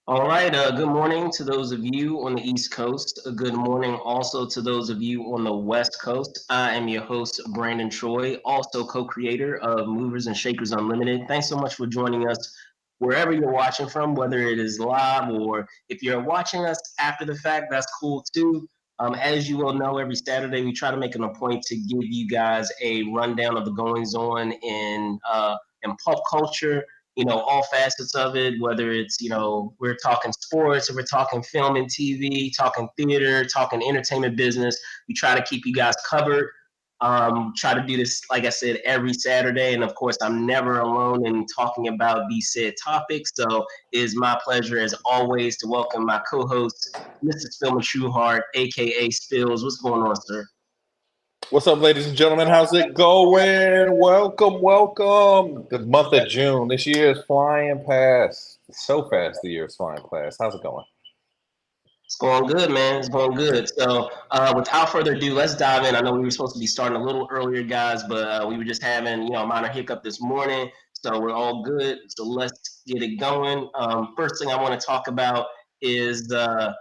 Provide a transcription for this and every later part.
All right. Good morning to those of you on the East Coast. Good morning also to those of you on the West Coast. I am your host, Brandon Troy, also co creator of Movers and Shakers Unlimited. Thanks so much for joining us wherever you're watching from, whether it is live or if you're watching us after the fact, that's cool too. As you will know, every Saturday we try to make it a point to give you guys a rundown of the goings on in pop culture, all facets of it, whether it's, we're talking sports or we're talking film and TV, talking theater, talking entertainment business. We try to keep you guys covered. Try to do this, like I said, every Saturday. And of course, I'm never alone in talking about these said topics. So it is my pleasure, as always, to welcome my co host, Mr. Spillman Trueheart, AKA Spills. What's going on, sir? What's up, ladies and gentlemen? How's it going? Welcome, welcome. The month of June. This year is flying past. So fast the year is flying past. How's it going? It's going good, man. It's going good. So, without further ado, let's dive in. I know we were supposed to be starting a little earlier, guys, but we were just having, a minor hiccup this morning. So we're all good. So let's get it going. First thing I want to talk about is a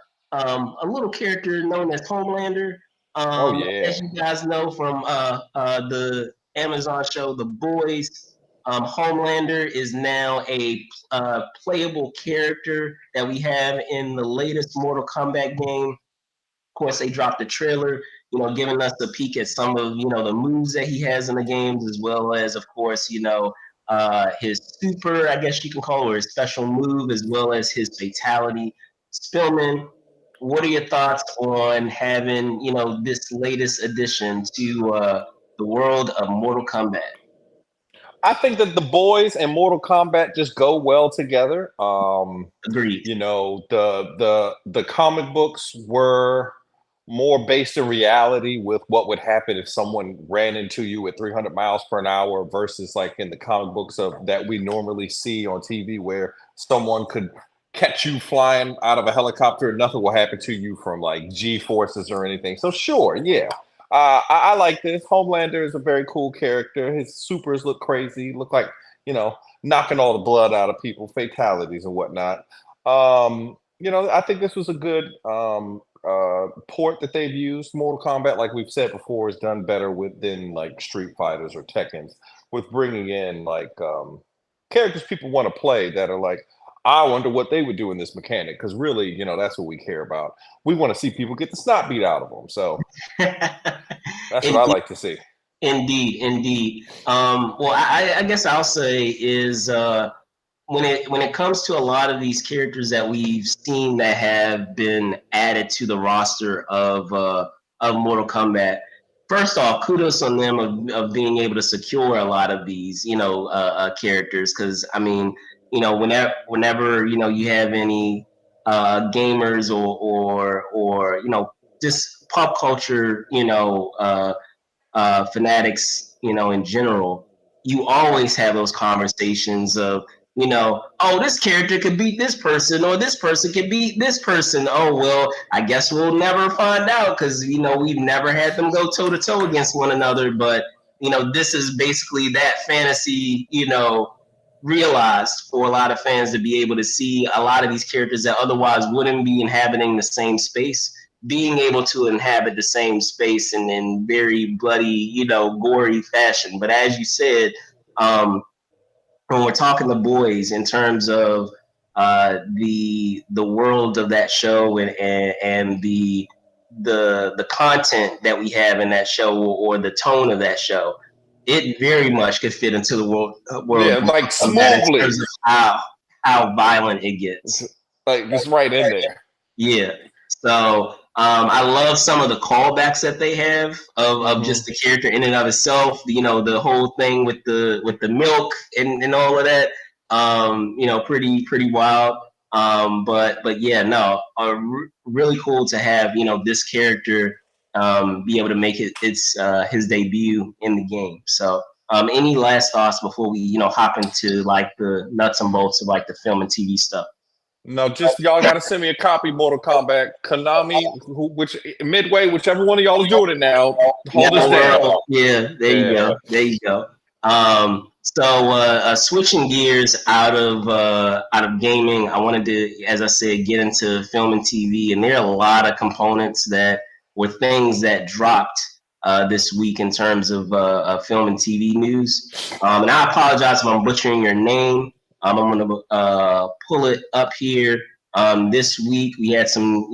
little character known as Homelander. Oh yeah. As you guys know from the Amazon show The Boys, Homelander is now a playable character that we have in the latest Mortal Kombat game. Of course, they dropped the trailer, giving us a peek at some of, the moves that he has in the games, as well as, of course, his super, I guess you can call it, or his special move, as well as his fatality. Spillman, what are your thoughts on having, this latest addition to the world of Mortal Kombat? I think that the boys and Mortal Kombat just go well together. Agreed. The comic books were more based in reality with what would happen if someone ran into you at 300 miles per hour versus like in the comic books of that we normally see on TV where someone could catch you flying out of a helicopter and nothing will happen to you from like G forces or anything. So sure, yeah. I like this. Homelander is a very cool character. His supers look crazy, look like, knocking all the blood out of people, fatalities and whatnot. I think this was a good port that they've used. Mortal Kombat, like we've said before, is done better than like Street Fighters or Tekken's with bringing in like characters people want to play that are like, I wonder what they would do in this mechanic, because really, that's what we care about. We want to see people get the snot beat out of them. So that's what I like to see. Indeed. Well, I guess I'll say is when it comes to a lot of these characters that we've seen that have been added to the roster of Mortal Kombat. First off, kudos on them of being able to secure a lot of these, characters. Because I mean, whenever you have any gamers or just pop culture, fanatics, in general, you always have those conversations of, oh, this character could beat this person, or this person could beat this person. Oh, well, I guess we'll never find out because, we've never had them go toe to toe against one another. But, this is basically that fantasy, realized for a lot of fans to be able to see a lot of these characters that otherwise wouldn't be inhabiting the same space, being able to inhabit the same space in very bloody, gory fashion. But as you said, when we're talking the boys in terms of the world of that show and the content that we have in that show or the tone of that show, it very much could fit into the world. Yeah, like smoothly. In terms of how violent it gets. Like it's right in there. Yeah. So I love some of the callbacks that they have of just the character in and of itself. The whole thing with the milk and all of that. Pretty wild. But yeah, no, really cool to have this character be able to make his debut in the game. So any last thoughts before we hop into like the nuts and bolts of like the film and TV stuff? No, just y'all got to send me a copy, Mortal Kombat. Konami, Midway, whichever one of y'all is doing it now, hold us down. Yeah, there you go. So switching gears out of gaming, I wanted to, as I said, get into film and TV, and there are a lot of components that were things that dropped this week in terms of film and TV news. And I apologize if I'm butchering your name. I'm going to pull it up here. This week we had some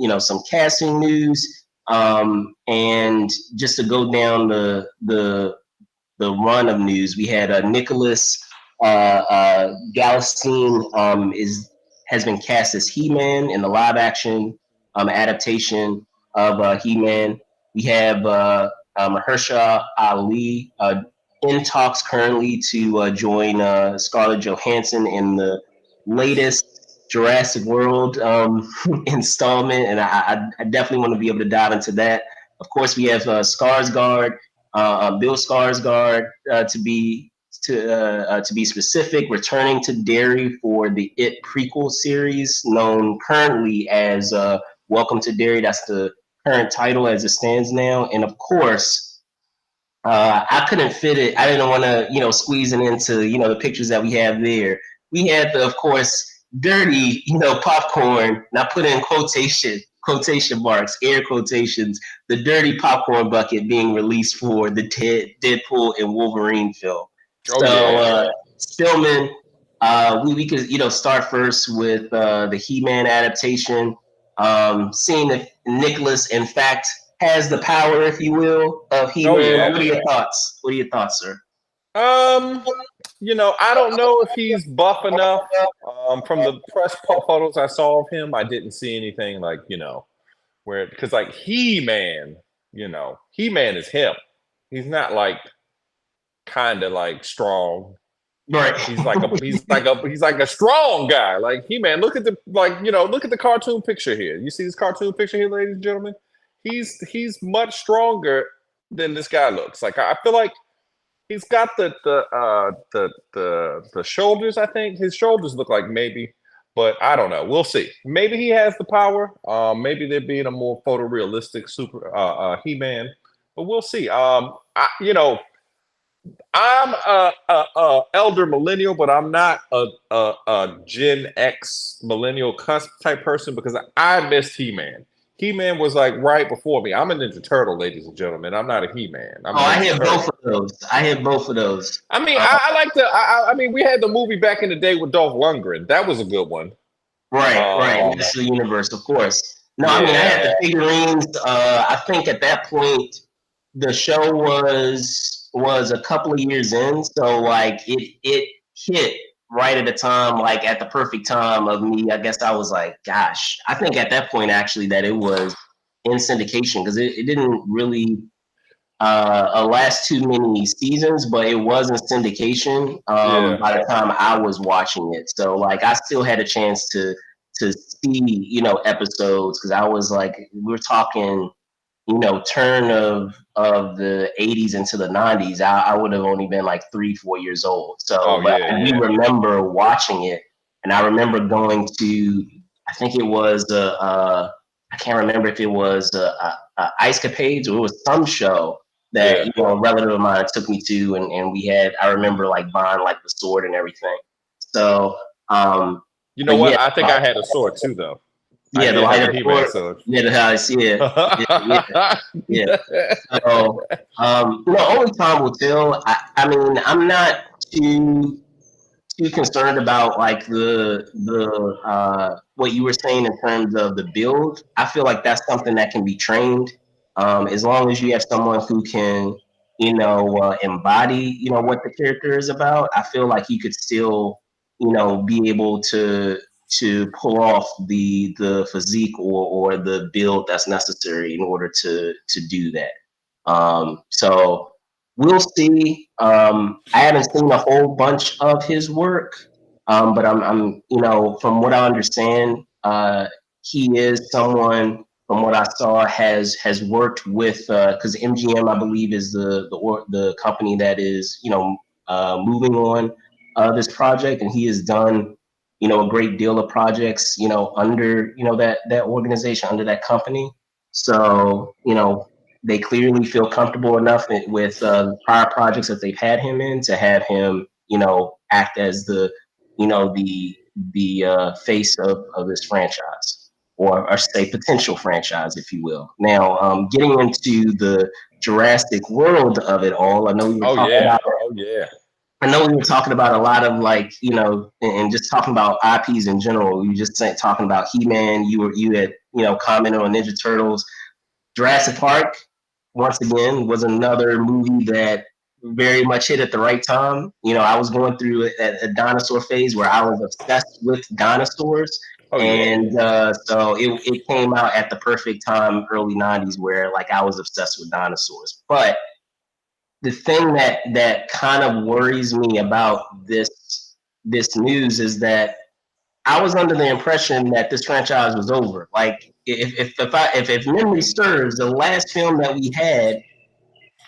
casting news, and just to go down the run of news. We had Nicholas Galitzine has been cast as He-Man in the live action adaptation of He-Man. We have Mahershala Ali in talks currently to join Scarlett Johansson in the latest Jurassic World installment, and I definitely want to be able to dive into that. Of course, we have Skarsgård, Bill Skarsgård, to be specific, returning to Derry for the It prequel series, known currently as Welcome to Derry. That's the current title as it stands now. And of course, I couldn't fit it. I didn't want to, squeeze it into, the pictures that we have there. We had the, of course, dirty, popcorn. And I put in quotation marks, air quotations, the dirty popcorn bucket being released for the Deadpool and Wolverine film. Stillman, we could start first with the He-Man adaptation. Seeing if Nicholas, in fact, has the power, if you will, of He-Man. What are your thoughts? What are your thoughts, sir? I don't know if he's buff enough. From the press photos I saw of him, I didn't see anything like, where, because like He-Man, He-Man is him. He's not like kind of like strong. Right. He's like a strong guy. Like He-Man, look at the cartoon picture here. You see this cartoon picture here, ladies and gentlemen? He's much stronger than this guy looks. Like I feel like he's got the shoulders. I think his shoulders look like maybe, but I don't know. We'll see. Maybe he has the power. Maybe they're being a more photorealistic super He-Man, but we'll see. I'm a elder millennial, but I'm not a Gen X millennial cusp type person because I missed He-Man. He-Man was like right before me. I'm a Ninja Turtle, ladies and gentlemen. I'm not a He-Man. I had both of those. I mean, I like the. I mean, we had the movie back in the day with Dolph Lundgren. That was a good one. Right. That's the universe, of course. No, yeah. I mean, I had the figurines. I think at that point, the show was a couple of years in, so like it hit right at the time, like at the perfect time of me. I guess I was like, gosh, I think at that point actually that it was in syndication because it didn't really last too many seasons, but it was in syndication by the time I was watching it. So like I still had a chance to see episodes because I was like, we're talking turn of the 80s into the 90s. I would have only been like 3-4 years old. So we remember watching it, and I remember going to, I think it was I can't remember if it was Ice Capades or it was some show that a relative of mine took me to, and we had, I remember like buying like the sword and everything. So you know what? I think I had a sword too, though. Yeah, the light of sword. Yeah, the house. Yeah. So, only time will tell. I mean, I'm not too concerned about like the what you were saying in terms of the build. I feel like that's something that can be trained. As long as you have someone who can, embody, what the character is about. I feel like you could still, be able to pull off the physique or the build that's necessary in order to do that. So we'll see. I haven't seen a whole bunch of his work, but I'm from what I understand, he is someone, from what I saw, has worked with because MGM, I believe, is the company that is moving on this project, and he has done a great deal of projects under that organization, under that company. So they clearly feel comfortable enough with prior projects that they've had him in to have him act as the face of this franchise, or say potential franchise, if you will. Now, getting into the Jurassic World of it all, I know we were Oh talking yeah. about. Oh yeah. I know we were talking about a lot of and just talking about IPs in general. You just talking about He-Man. You had commented on Ninja Turtles. Jurassic Park, once again, was another movie that very much hit at the right time. I was going through a dinosaur phase where I was obsessed with dinosaurs. Oh yeah. And so it came out at the perfect time, early 90s, where I was obsessed with dinosaurs. But the thing that kind of worries me about this news is that I was under the impression that this franchise was over. Like, if memory serves, the last film that we had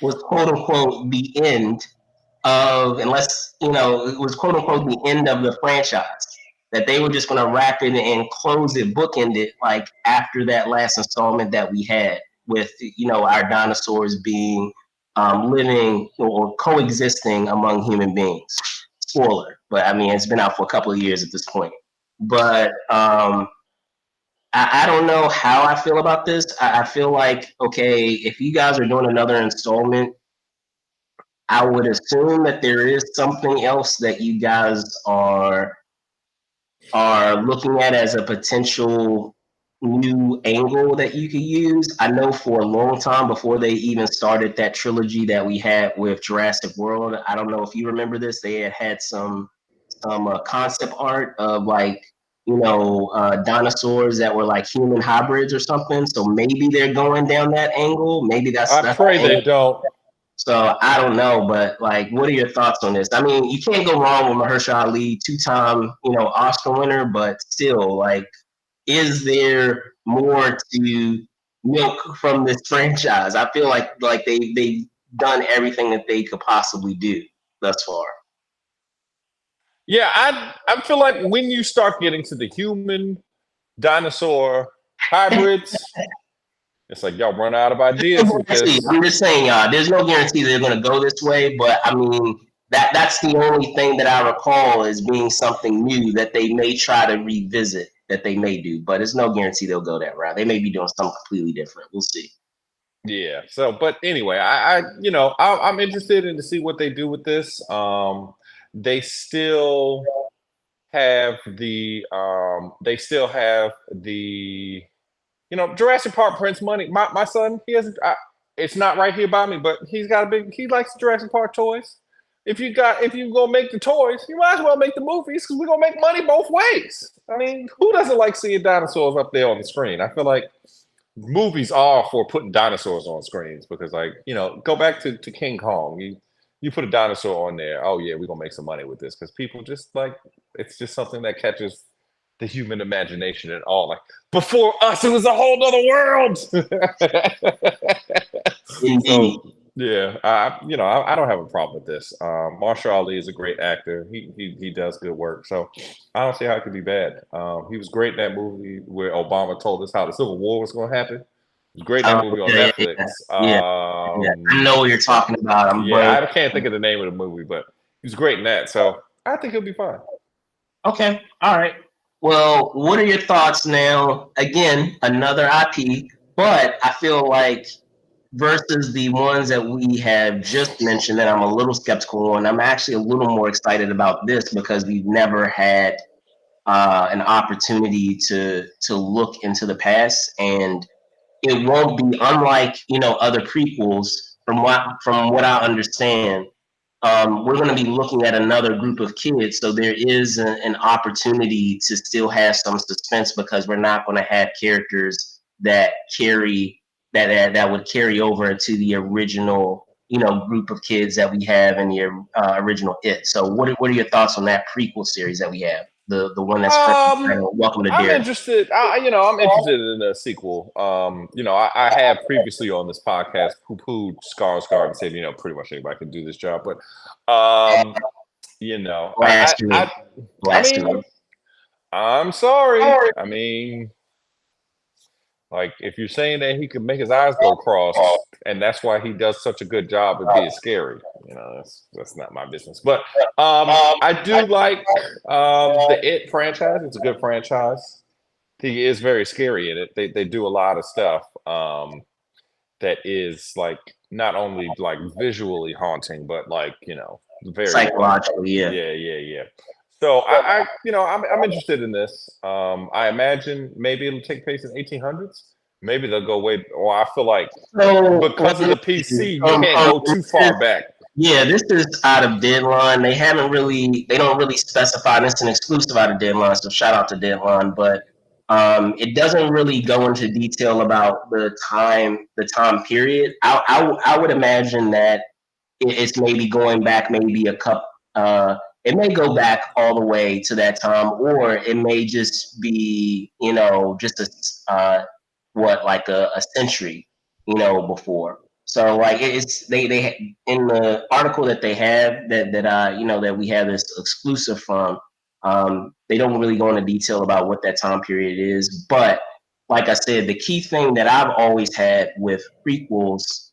was quote unquote the end of, unless it was quote unquote the end of the franchise. That they were just going to wrap it and close it, bookend it, like after that last installment that we had with our dinosaurs being living or coexisting among human beings. Spoiler, but I mean it's been out for a couple of years at this point. But I don't know how I feel about this. I feel like, okay, if you guys are doing another installment, I would assume that there is something else that you guys are looking at as a potential new angle that you could use. I know for a long time before they even started that trilogy that we had with Jurassic World, I don't know if you remember this, they had some concept art of dinosaurs that were like human hybrids or something. So maybe they're going down that angle. Maybe that's I pray the they don't. So I don't know, but what are your thoughts on this? I mean, you can't go wrong with Mahershala Ali, two-time, Oscar winner, but still, is there more to milk from this franchise? I feel like they've done everything that they could possibly do thus far. Yeah, I feel like when you start getting to the human dinosaur hybrids, it's like y'all run out of ideas with this. I'm just saying, there's no guarantee they're going to go this way, but I mean, that's the only thing that I recall as being something new that they may try to revisit, that they may do, but it's no guarantee they'll go that route. They may be doing something completely different. We'll see. Yeah. So, but anyway, I'm interested in to see what they do with this. They still have the Jurassic Park prints money. My son, he has it's not right here by me, but he likes Jurassic Park toys. If you gonna make the toys, you might as well make the movies, because we're gonna make money both ways. I mean, who doesn't like seeing dinosaurs up there on the screen? I feel like movies are for putting dinosaurs on screens, because go back to King Kong. You put a dinosaur on there, oh yeah, we're gonna make some money with this, because people just it's just something that catches the human imagination and all. Like, before us, it was a whole other world. So yeah, I don't have a problem with this. Mahershala Ali is a great actor. He does good work. So I don't see how it could be bad. He was great in that movie where Obama told us how the Civil War was going to happen. He was great in that movie on Netflix. Yeah. I know what you're talking about. I can't think of the name of the movie, but he was great in that. So I think he'll be fine. Okay. All right. Well, what are your thoughts now? Again, another IP, but I feel like versus the ones that we have just mentioned that I'm a little skeptical on, I'm actually a little more excited about this because we've never had an opportunity to look into the past, and it won't be unlike other prequels. From what I understand, we're going to be looking at another group of kids, so there is an opportunity to still have some suspense, because we're not going to have characters that would carry over into the original group of kids that we have in the original It. So what are your thoughts on that prequel series that we have, the one that's Welcome to I'm Dare? interested. I'm interested in a sequel. I have previously on this podcast poo-pooed Skarsgård and said, pretty much anybody can do this job. But, Blasphemy. I'm sorry. I mean, Like, if you're saying that he can make his eyes go cross, and that's why he does such a good job of being scary, that's not my business. But I do like the It franchise. It's a good franchise. He is very scary in it. They do a lot of stuff that is like not only like visually haunting, but like very psychologically. yeah. So I'm interested in this. I imagine maybe it'll take place in 1800s. Maybe they'll go way. Or I feel like because of the PC, you can't go too far back. Yeah, this is out of Deadline. They don't really specify. This is an exclusive out of Deadline, so shout out to Deadline. But it doesn't really go into detail about the time period. I would imagine that it's maybe going back maybe a couple. It may go back all the way to that time, or it may just be just like a century before. So like it's they in the article that they have that we have this exclusive from. They don't really go into detail about what that time period is, but like I said, the key thing that I've always had with prequels,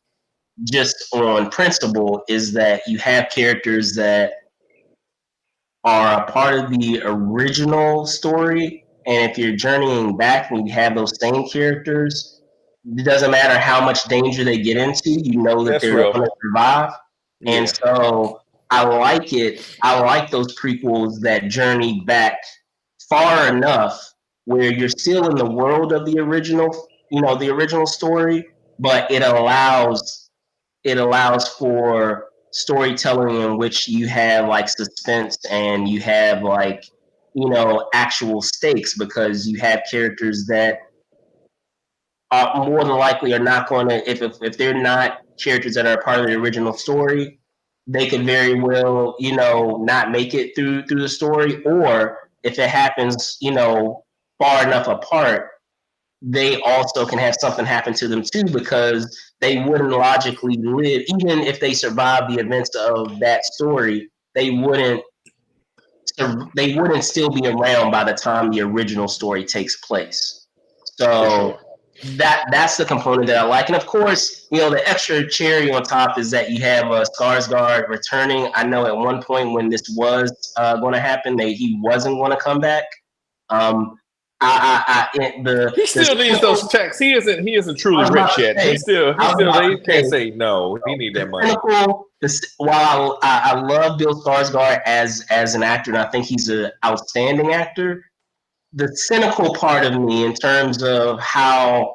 just on principle, is that you have characters that are a part of the original story, and if you're journeying back and you have those same characters, it doesn't matter how much danger they get into, that they're going to survive. Yeah. And so I like it. I like those prequels that journey back far enough where you're still in the world of the original, the original story, but it allows for storytelling in which you have like suspense and you have like actual stakes, because you have characters that are more than likely are not going to, if they're not characters that are part of the original story, they could very well not make it through the story, or if it happens far enough apart, they also can have something happen to them too, because they wouldn't logically live. Even if they survive the events of that story, they wouldn't still be around by the time the original story takes place. So that's the component that I like. And of course, the extra cherry on top is that you have Skarsgård returning. I know at one point when this was going to happen, he wasn't going to come back. He still needs those checks. He isn't truly rich yet. He can't say no. He need that money. While I love Bill Skarsgård as an actor, and I think he's an outstanding actor, the cynical part of me, in terms of how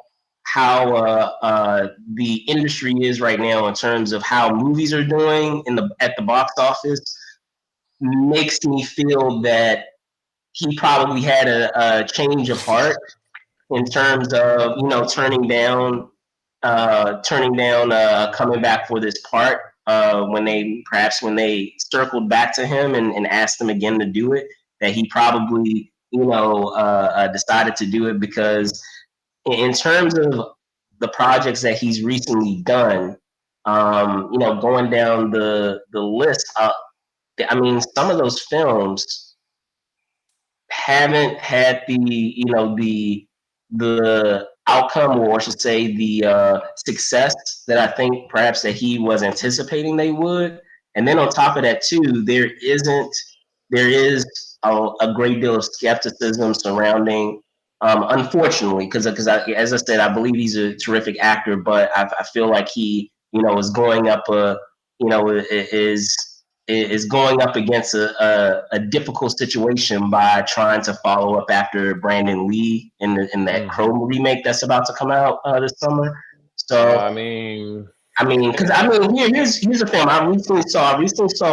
the industry is right now, in terms of how movies are doing at the box office, makes me feel that he probably had a change of heart in terms of turning down coming back for this part, when they circled back to him and asked him again to do it, that he probably decided to do it, because in terms of the projects that he's recently done, going down the list, I mean, some of those films haven't had the outcome, or I should say the success that I think perhaps that he was anticipating they would. And then on top of that too, there is a great deal of skepticism surrounding, unfortunately, because as I said, I believe he's a terrific actor, but I feel like he is going up is going up against a difficult situation by trying to follow up after Brandon Lee in that Crow remake that's about to come out this summer. So here's a film I recently saw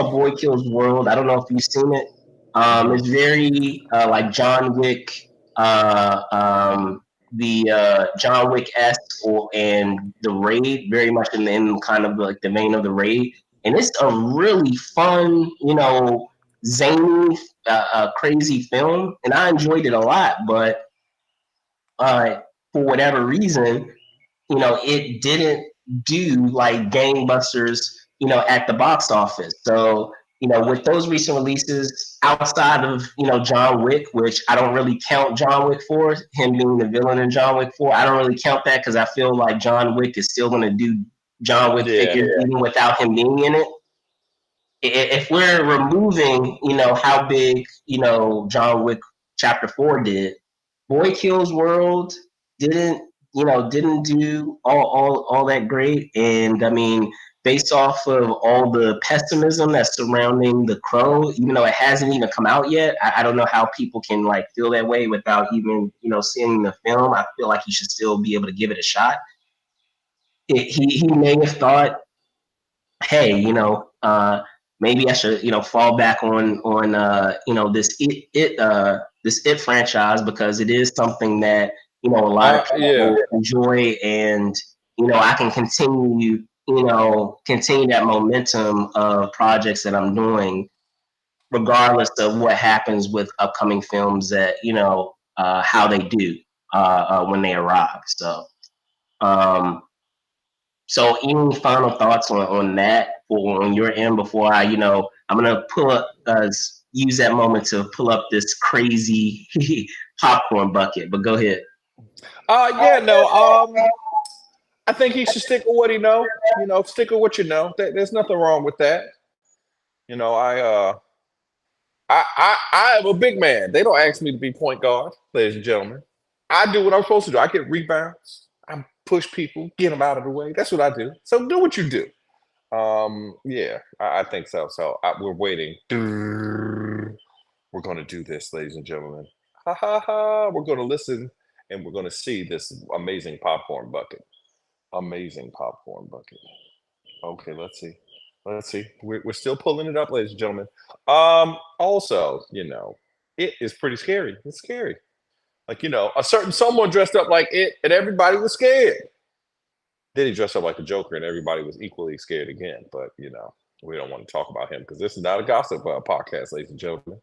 Boy Kills World. I don't know if you've seen it. It's very like John Wick, the John Wick-esque, and The Raid, very much in kind of like the vein of The Raid. And it's a really fun, zany, crazy film, and I enjoyed it a lot. But for whatever reason, it didn't do like gangbusters, at the box office. So, with those recent releases, outside of John Wick, which I don't really count John Wick for him being the villain in John Wick 4. I don't really count that because I feel like John Wick is still going to do John Wick figures even without him being in it. If we're removing, how big, John Wick Chapter 4 did, Boy Kills World didn't do all that great. And I mean, based off of all the pessimism that's surrounding The Crow, even though it hasn't even come out yet, I don't know how people can like feel that way without even seeing the film. I feel like you should still be able to give it a shot. He may have thought, hey, maybe I should fall back on this It franchise, because it is something that a lot of people enjoy, and I can continue that momentum of projects that I'm doing, regardless of what happens with upcoming films that how they do when they arrive. So any final thoughts on that on your end before I'm gonna pull up use that moment to pull up this crazy popcorn bucket, but go ahead. I think he should stick with what he know. Stick with what you know. There's nothing wrong with that. I am a big man. They don't ask me to be point guard, ladies and gentlemen. I do what I'm supposed to do. I get rebounds. I push people, get them out of the way. That's what I do. So do what you do. I think so. So we're waiting. We're going to do this, ladies and gentlemen. Ha ha ha. We're going to listen, and we're going to see this amazing popcorn bucket. Amazing popcorn bucket. Okay, let's see. We're still pulling it up, ladies and gentlemen. Also, it is pretty scary. It's scary. Like, a certain someone dressed up like it, and everybody was scared. Then he dressed up like the Joker, and everybody was equally scared again. But, we don't want to talk about him because this is not a gossip podcast, ladies and gentlemen.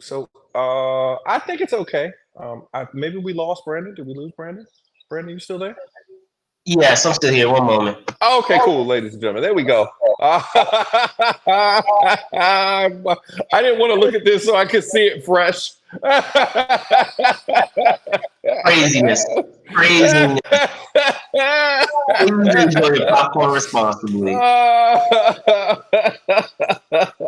So I think it's okay. Maybe we lost Brandon. Did we lose Brandon? Brandon, you still there? Yes, I'm still here. One moment. Okay, cool, ladies and gentlemen. There we go. I didn't want to look at this so I could see it fresh. Craziness. Please enjoy your popcorn responsibly.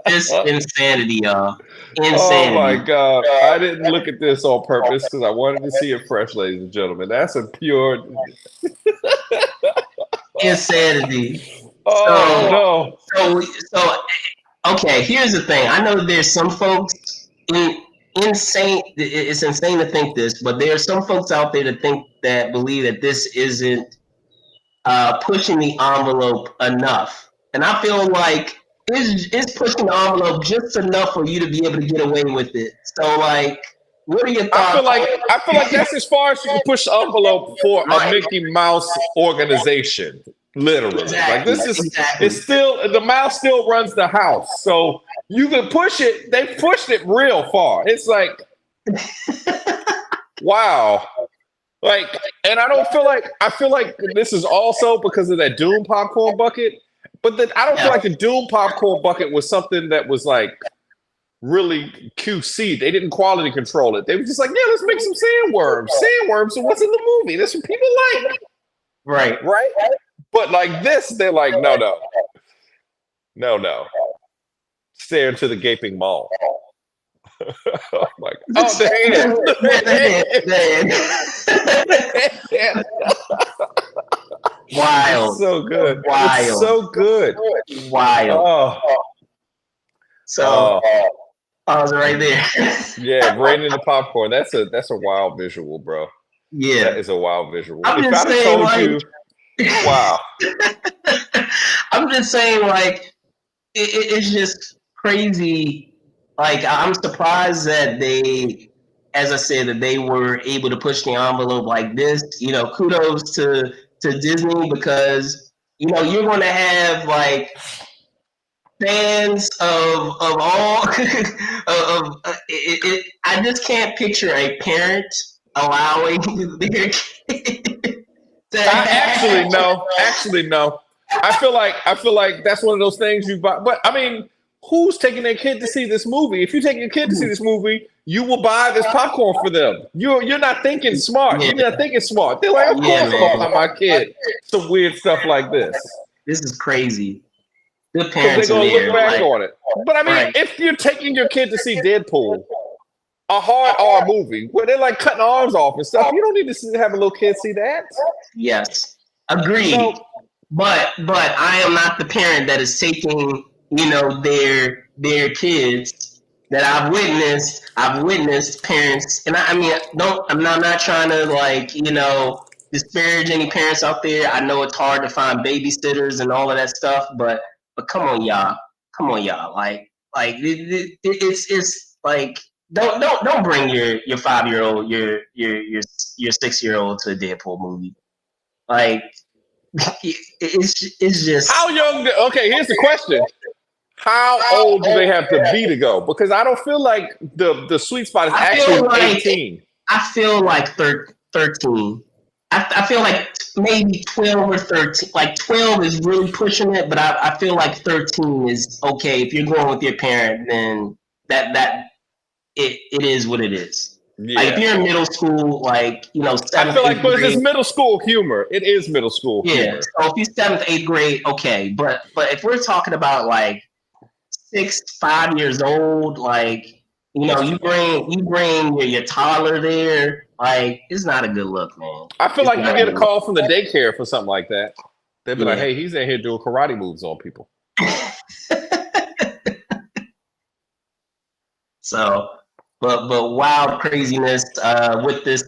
It's insanity, y'all. Insanity. Oh my God. I didn't look at this on purpose because I wanted to see it fresh, ladies and gentlemen. That's a pure insanity. Oh no. So okay, here's the thing. I know there's some folks insane. It's insane to think this, but there are some folks out there that believe that this isn't pushing the envelope enough, and I feel like it's pushing the envelope just enough for you to be able to get away with it. So, like, what are your thoughts? I feel like that's as far as you can push the envelope for a Mickey Mouse organization. Literally, exactly. Like this is it's still the mouse still runs the house, so you can push it. They pushed it real far. It's like, wow. Like, and I feel like this is also because of that Doom popcorn bucket. But I don't feel like the Doom popcorn bucket was something that was like really QC. They didn't quality control it. They were just like, yeah, let's make some sandworms. Sandworms are what's in the movie. That's what people like. Right. But like this, they're like, no. Stare into the gaping maw. Oh my God. Oh, the hand. Wild. It's so good. Wild. It's so good. Wild. So pause it right there. Yeah, Brandon the popcorn. That's a wild visual, bro. Yeah. That is a wild visual. I'm just saying, like, wow. I'm just saying, like, it's just crazy. Like, I'm surprised that they, as I said, that they were able to push the envelope like this. Kudos to Disney, because you're going to have like fans of all I just can't picture a parent allowing their kid to Actually, no. I feel like that's one of those things you buy. But I mean, who's taking their kid to see this movie? If you take your kid to see this movie, you will buy this popcorn for them. You're not thinking smart. Yeah, You're not thinking smart. They're like, of yeah, course I'm gonna buy man. my kid some weird stuff like this. This is crazy. Good Because they're parents in gonna look there, back like, on it. But I mean, right? if you're taking your kid to see Deadpool, a hard R movie where they're like cutting arms off and stuff, you don't need to have a little kid see that. Yes, agreed. So But I am not the parent that is taking their kids that I've witnessed parents, and I mean I'm not trying to like disparage any parents out there. I know it's hard to find babysitters and all of that stuff, but come on y'all, like it's like don't bring your 5-year-old your 6-year-old to a Deadpool movie. Like it's just how young? Okay, here's the question: how old do they have to be to go? Because I don't feel like the sweet spot is I actually feel like 18. I feel like 13. I feel like maybe 12 or 13. Like 12 is really pushing it, but I feel like 13 is okay. If you're going with your parent, then that it is what it is. Like if Yeah. you're in middle school, like I seventh, feel like eighth because it's grade, middle school humor. It is middle school yeah. humor. So if you're seventh, eighth grade, okay. But if we're talking about like 6, 5 years old, like That's too much. you bring your toddler there, like it's not a good look, man. I feel It's like you not a get a good look. call from the daycare for something like that. They'd be like, Yeah. "Hey, he's in here doing karate moves on people." So, but wild craziness with this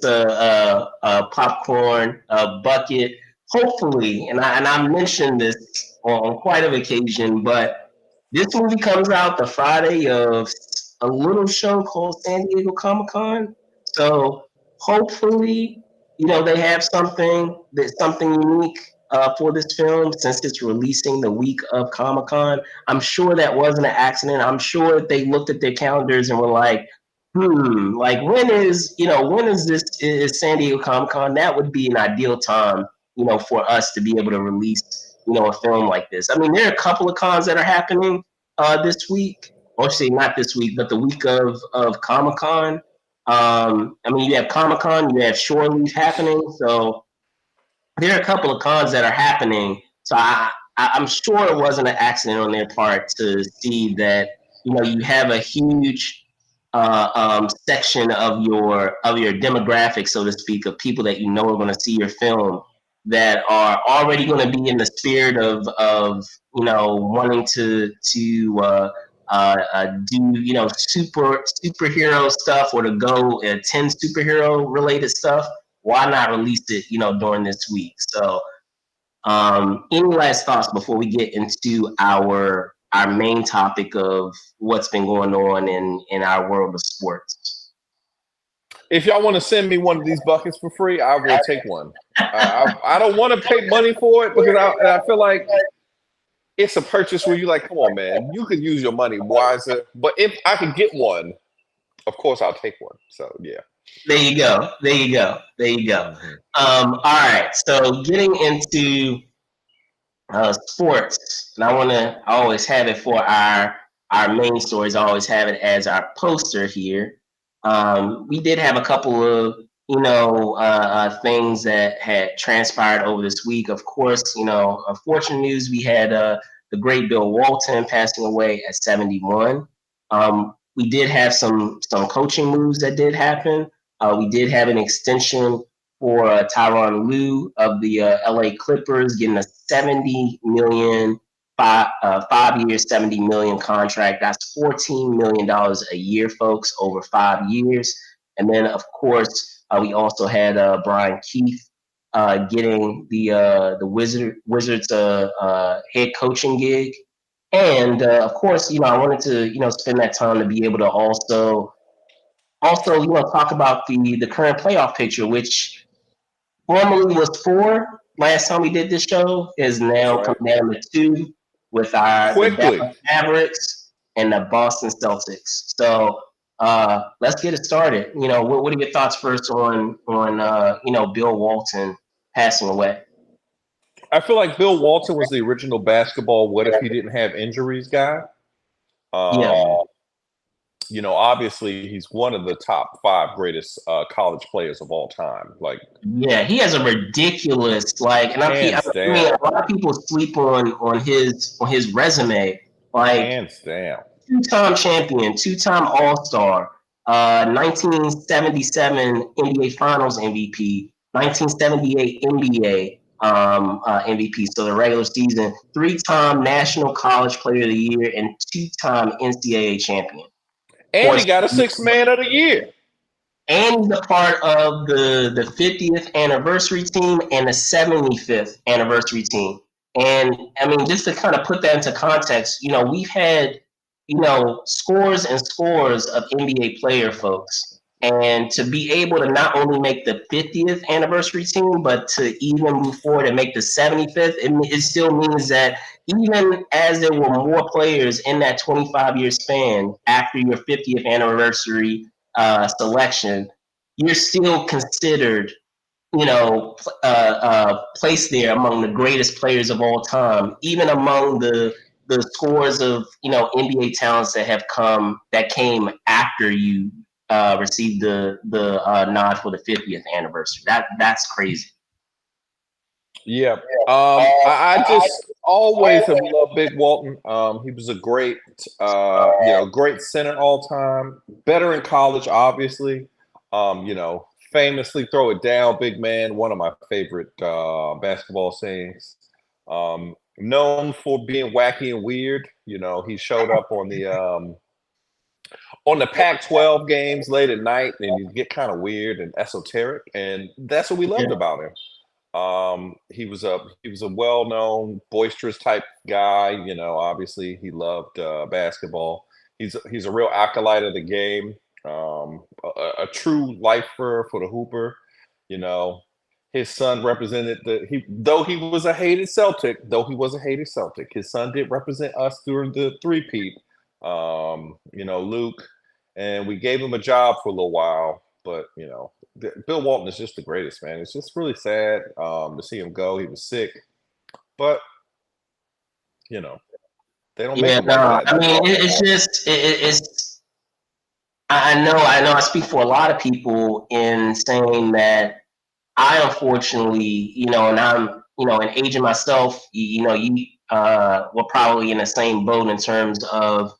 popcorn bucket. Hopefully, and I mentioned this on quite an occasion, but this movie comes out the Friday of a little show called San Diego Comic-Con. So hopefully, they have something unique for this film since it's releasing the week of Comic-Con. I'm sure that wasn't an accident. I'm sure they looked at their calendars and were like, like when is this is San Diego Comic Con? That would be an ideal time, for us to be able to release, a film like this. I mean, there are a couple of cons that are happening this week, or say not this week, but the week of Comic Con. I mean, you have Comic Con, you have Shore Leave happening, so there are a couple of cons that are happening. So I'm sure it wasn't an accident on their part to see that you have a huge section of your demographic, so to speak, of people that are going to see your film that are already going to be in the spirit of wanting to do superhero stuff or to go attend superhero related stuff. Why not release it during this week? So any last thoughts before we get into our main topic of what's been going on in our world of sports? If y'all want to send me one of these buckets for free, I will take one. I don't want to pay money for it because I feel like it's a purchase where you're like, come on, man, you could use your money wiser. But if I could get one, of course I'll take one. So yeah. There you go. There you go. There you go. All right. So getting into sports, and I always have it for our main stories. I always have it as our poster here. We did have a couple of things that had transpired over this week. Of course, unfortunate news. We had the great Bill Walton passing away at 71. We did have some coaching moves that did happen. We did have an extension for Tyronn Lue of the LA Clippers, getting a 70 million 5 year, 70 million contract. That's $14 million a year, folks, over 5 years. And then, of course, we also had Brian Keefe getting the Wizards head coaching gig. And of course, I wanted to spend that time to be able to also talk about the current playoff picture, which formerly was 4 last time we did this show, is That's now come right. down to 2 with the Quickly. Dallas Mavericks and the Boston Celtics. So let's get it started. What are your thoughts first on Bill Walton passing away? I feel like Bill Walton was the original basketball what if he didn't have injuries guy. Yeah. You know, obviously he's one of the top 5 greatest college players of all time. Like, Yeah, he has a ridiculous like, and I hands mean, down, a lot of people sleep on his resume. Like hands down. two-time champion, two-time All-Star, 1977 NBA Finals MVP, 1978 NBA MVP. So the regular season, three-time National College Player of the Year, and two-time NCAA champion. And he got a 6th man of the year. And he's a part of the 50th anniversary team and the 75th anniversary team. And I mean, just to kind of put that into context, you know, we've had, you know, scores and scores of NBA player folks. And to be able to not only make the 50th anniversary team, but to even move forward and make the 75th, it still means that even as there were more players in that 25-year span after your 50th anniversary selection, you're still considered, you know, placed there among the greatest players of all time, even among the scores of, you know, NBA talents that came after you received the nod for the 50th anniversary. That's crazy. Yeah. I just always have loved Big Walton. He was a great, you know, great center all time. Better in college, obviously. You know, famously throw it down, big man. One of my favorite basketball sayings. Known for being wacky and weird. You know, he showed up on the Pac-12 games late at night, and you get kind of weird and esoteric, and that's what we loved about him. He was a well-known, boisterous type guy. You know, obviously he loved basketball. He's a real acolyte of the game. A true lifer for the hooper. You know, his son represented though he was a hated Celtic. His son did represent us during the three-peat. You know, Luke, and we gave him a job for a little while, but you know. Bill Walton is just the greatest, man. It's just really sad to see him go. He was sick, but you know they don't make him like that. I mean, it's just it's. I know I speak for a lot of people in saying that I unfortunately, you know, and I'm, you know, an agent myself. You know, you were probably in the same boat in terms of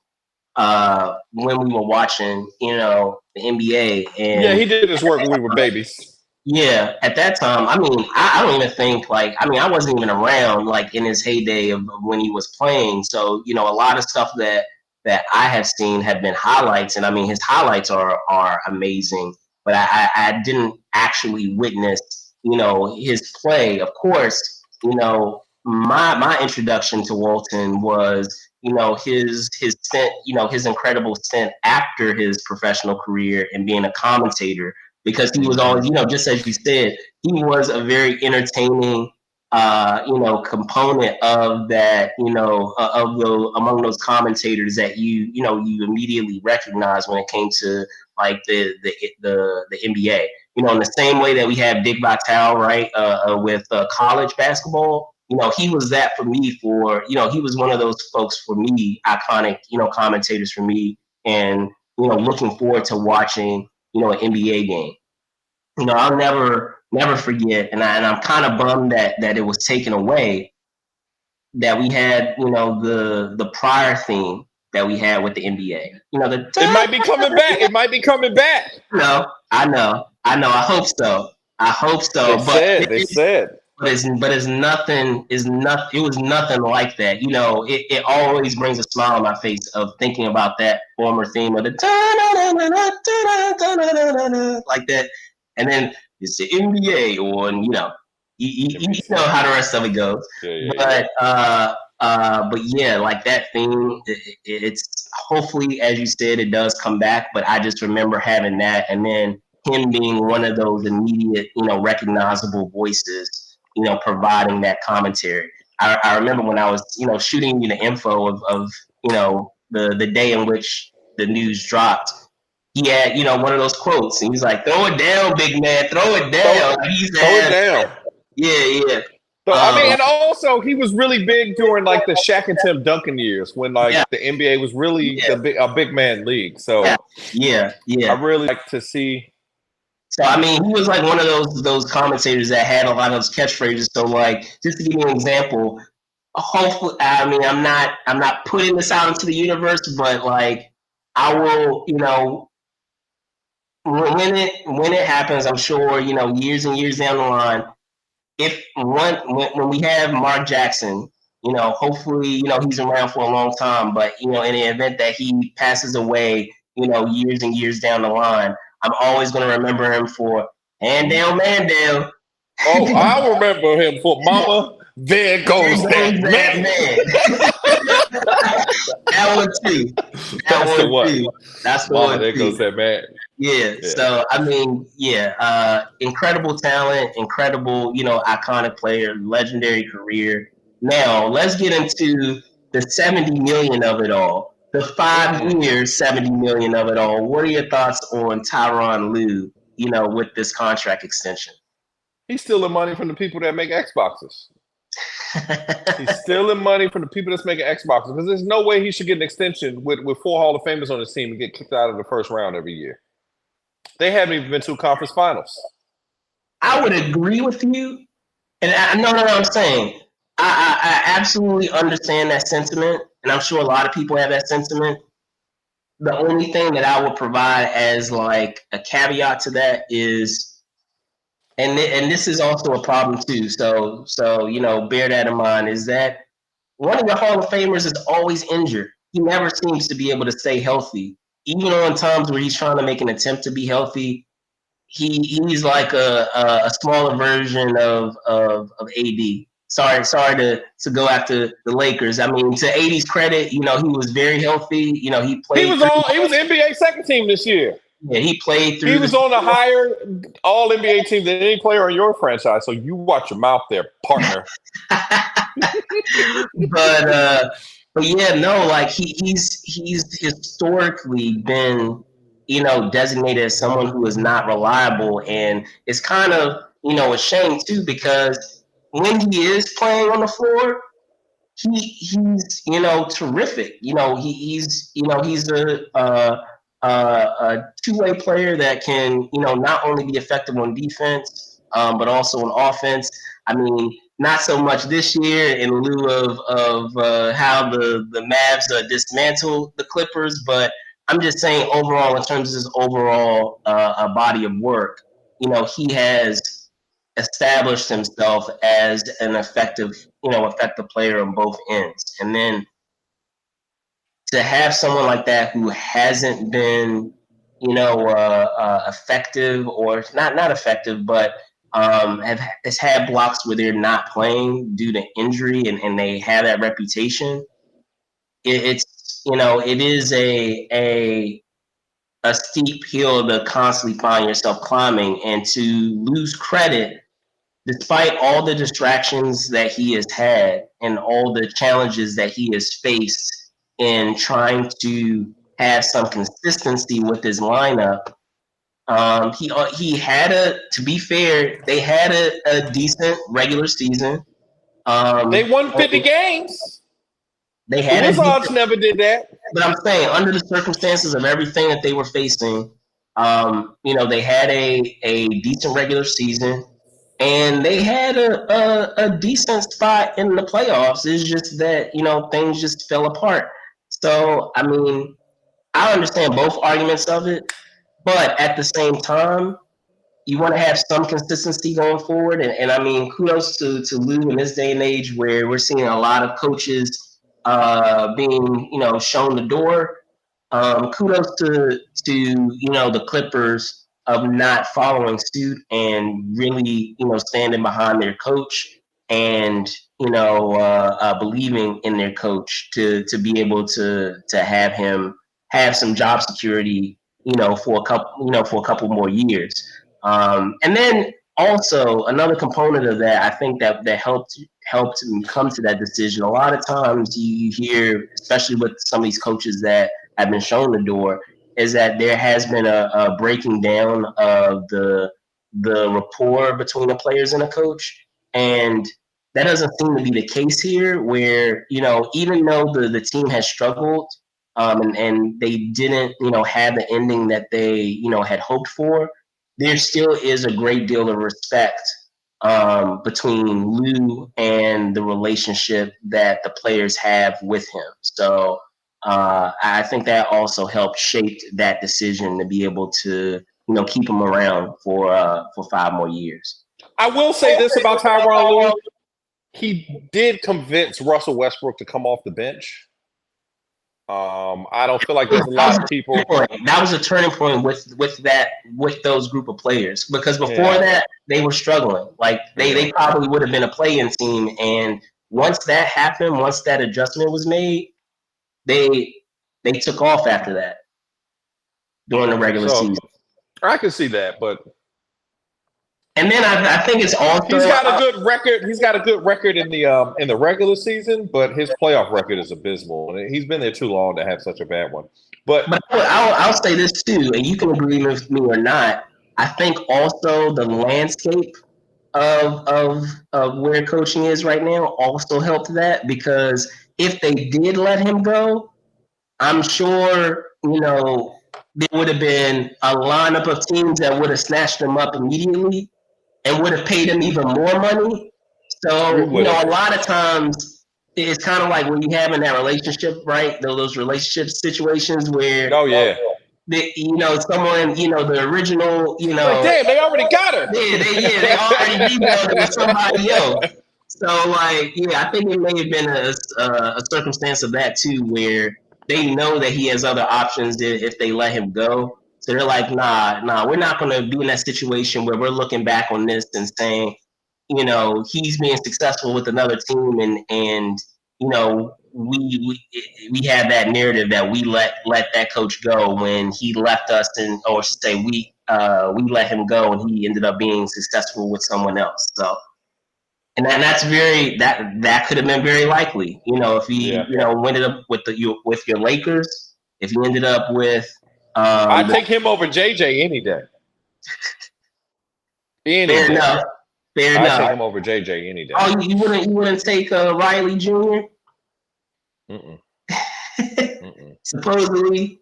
when we were watching, you know, the NBA. And yeah, he did his work when we were babies. yeah, at that time, I mean, I don't even think like, I mean, I wasn't even around like in his heyday of when he was playing. So, you know, a lot of stuff that I have seen have been highlights, and I mean, his highlights are amazing. But I didn't actually witness, you know, his play. Of course, you know, my introduction to Walton was, you know, his stint, you know, his incredible stint after his professional career and being a commentator, because he was always, you know, just as you said, he was a very entertaining, you know, component of that, you know, among those commentators that you know, you immediately recognize when it came to like the NBA. You know, in the same way that we have Dick Vitale, right, with college basketball. You know, he was that for me. For, you know, he was one of those folks for me, iconic, you know, commentators for me, and you know, looking forward to watching, you know, an NBA game. You know, I'll never forget, and I'm kind of bummed that it was taken away. That we had, you know, the prior theme that we had with the NBA. You know, It might be coming back. It might be coming back. No, I know. I hope so. I hope so. They said. But it's nothing. Is not. It was nothing like that. You know, it always brings a smile on my face of thinking about that former theme of the like that, and then it's the NBA, or you know, you know how the rest of it goes. But yeah, like that theme. It's hopefully, as you said, it does come back. But I just remember having that, and then him being one of those immediate, you know, recognizable voices, you know, providing that commentary. I remember when I was, you know, shooting you the info of you know, the day in which the news dropped. He had, you know, one of those quotes, and he's like, "Throw it down, big man, throw it down." Throw it down. Yeah. So I mean, and also he was really big during like the Shaq and Tim Duncan years when like the NBA was really a big man league. So yeah. I really like to see. So I mean, he was like one of those commentators that had a lot of those catchphrases. So like, just to give you an example, hopefully, I mean, I'm not putting this out into the universe, but like, I will, when it happens, I'm sure, years and years down the line, if when we have Mark Jackson, hopefully, he's around for a long time, but in the event that he passes away, years and years down the line, I'm always going to remember him for hand down Mandale. Oh, I remember him for Mama. There goes that man. That one too. That's the one. Too. That's the Mama, one. there too. goes that man. Yeah. So I mean, incredible talent, incredible, iconic player, legendary career. Now let's get into the 70 million of it all. The 5 years, 70 million of it all. What are your thoughts on Tyronn Lue, with this contract extension? He's stealing money from the people that make Xboxes. He's stealing money from the people that's making Xboxes because there's no way he should get an extension with 4 Hall of Famers on his team and get kicked out of the first round every year. They haven't even been to conference finals. I would agree with you. And I'm saying I absolutely understand that sentiment. And I'm sure a lot of people have that sentiment. The only thing that I would provide as like a caveat to that is, and this is also a problem too. So bear that in mind. Is that one of your Hall of Famers is always injured. He never seems to be able to stay healthy, even on times where he's trying to make an attempt to be healthy. He's like a smaller version of AD. Sorry to go after the Lakers. I mean, to AD's credit, he was very healthy. He played. He was NBA second team this year. Yeah, he played through. He was on a higher All NBA team than any player on your franchise. So you watch your mouth there, partner. But yeah, no, like he's historically been designated as someone who is not reliable, and it's kind of a shame too, because when he is playing on the floor, he's terrific. He's a two-way player that can not only be effective on defense, but also on offense. I mean, not so much this year in lieu of how the Mavs dismantled the Clippers, but I'm just saying overall, in terms of his overall body of work, he has established himself as an effective player on both ends. And then to have someone like that who hasn't been, effective, or not effective, but has had blocks where they're not playing due to injury, and they have that reputation. It is a steep hill to constantly find yourself climbing, and to lose credit despite all the distractions that he has had and all the challenges that he has faced in trying to have some consistency with his lineup. He had to be fair, they had a decent regular season. They won 50 games. They had the Wizards never did that. But I'm saying, under the circumstances of everything that they were facing, they had a decent regular season, and they had a decent spot in the playoffs. It's just that things just fell apart. So I mean, I understand both arguments of it, but at the same time, you want to have some consistency going forward. And I mean, kudos to Lue in this day and age where we're seeing a lot of coaches being shown the door. Kudos to the Clippers of not following suit and really standing behind their coach, and believing in their coach to be able to have him have some job security for a couple more years. And then also another component of that, I think that helped me come to that decision. A lot of times you hear, especially with some of these coaches that have been shown the door, is that there has been a breaking down of the rapport between the players and the coach. And that doesn't seem to be the case here, where, even though the team has struggled, and they didn't, have the ending that they, had hoped for, there still is a great deal of respect between Lue and the relationship that the players have with him. So I think that also helped shape that decision to be able to, keep him around for 5 more years. I will say this about Tyronn Lue. He did convince Russell Westbrook to come off the bench. I don't feel like there's a lot of people. That was a turning point with those group of players, because before that they were struggling. Like they probably would have been a play-in team, and once that happened, once that adjustment was made, they took off after that during the regular season. I can see that, but. And then I think it's also he's got a good record. He's got a good record in the regular season, but his playoff record is abysmal. And he's been there too long to have such a bad one. But I'll say this too, and you can agree with me or not. I think also the landscape of where coaching is right now also helped that, because if they did let him go, I'm sure there would have been a lineup of teams that would have snatched him up immediately and would have paid him even more money. So, a lot of times it's kind of like when you have in that relationship, right? Those relationship situations where, someone, the original, like, damn, they already got her. They already emailed it with somebody else. So, I think it may have been a circumstance of that too, where they know that he has other options if they let him go. So they're like, nah, we're not going to be in that situation where we're looking back on this and saying, he's being successful with another team, and we have that narrative that we let that coach go when he left us, or I should say we let him go and he ended up being successful with someone else. So, and that's that could have been very likely. If he ended up with your Lakers, if he ended up with. I'd take him over JJ any day. Fair enough. I'd take him over JJ any day. Oh, you wouldn't take Riley Jr.? Supposedly,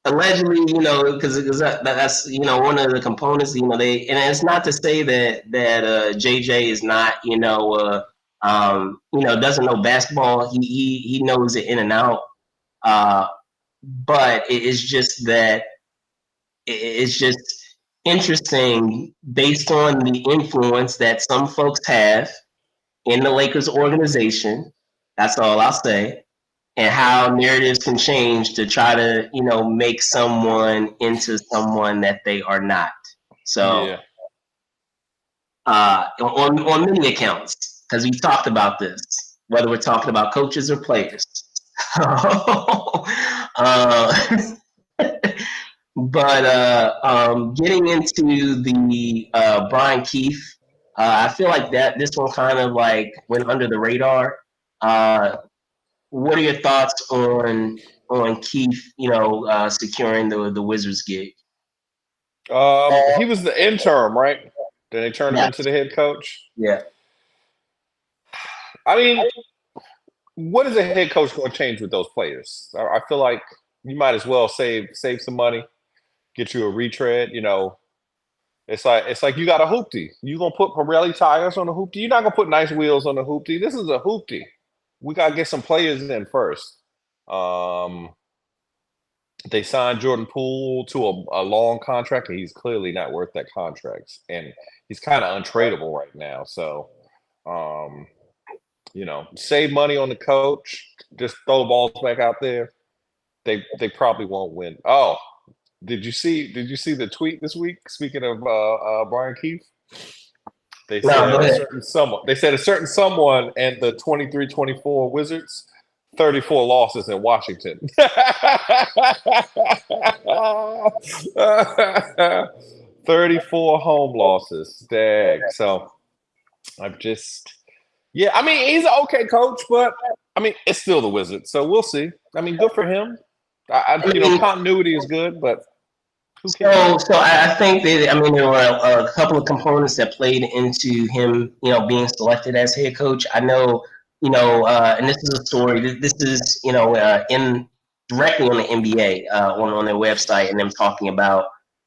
allegedly, because that's one of the components. And it's not to say that JJ is not doesn't know basketball. He knows it in and out. But it's just that it's just interesting based on the influence that some folks have in the Lakers organization. That's all I'll say. And how narratives can change to try to, make someone into someone that they are not. So, on many accounts, because we've talked about this, whether we're talking about coaches or players. But getting into the Brian Keefe, I feel like this one kind of went under the radar. What are your thoughts on Keefe, securing the Wizards gig? He was the interim, right? Then they turned him into the head coach. Yeah. I mean, what is a head coach going to change with those players? I feel like you might as well save some money, get you a retread. It's like you got a hoopty. You gonna put Pirelli tires on the hoopty? You're not gonna put nice wheels on the hoopty. This is a hoopty. We gotta get some players in first. They signed Jordan Poole to a long contract, and he's clearly not worth that contract. And he's kind of untradeable right now. So, save money on the coach. Just throw the balls back out there. They probably won't win. Oh, did you see the tweet this week? Speaking of Brian Keefe, they said a certain someone and the 23-24 Wizards, 34 losses in Washington. 34 home losses. Dang. So I'm just, I mean, he's an okay coach, but I mean, it's still the Wizards. So we'll see. I mean, good for him. Continuity is good, but Who cares? So I think that, I mean, there were a couple of components that played into him, being selected as head coach. I know, and this is a story. This is, in directly on the NBA on their website, and them talking about,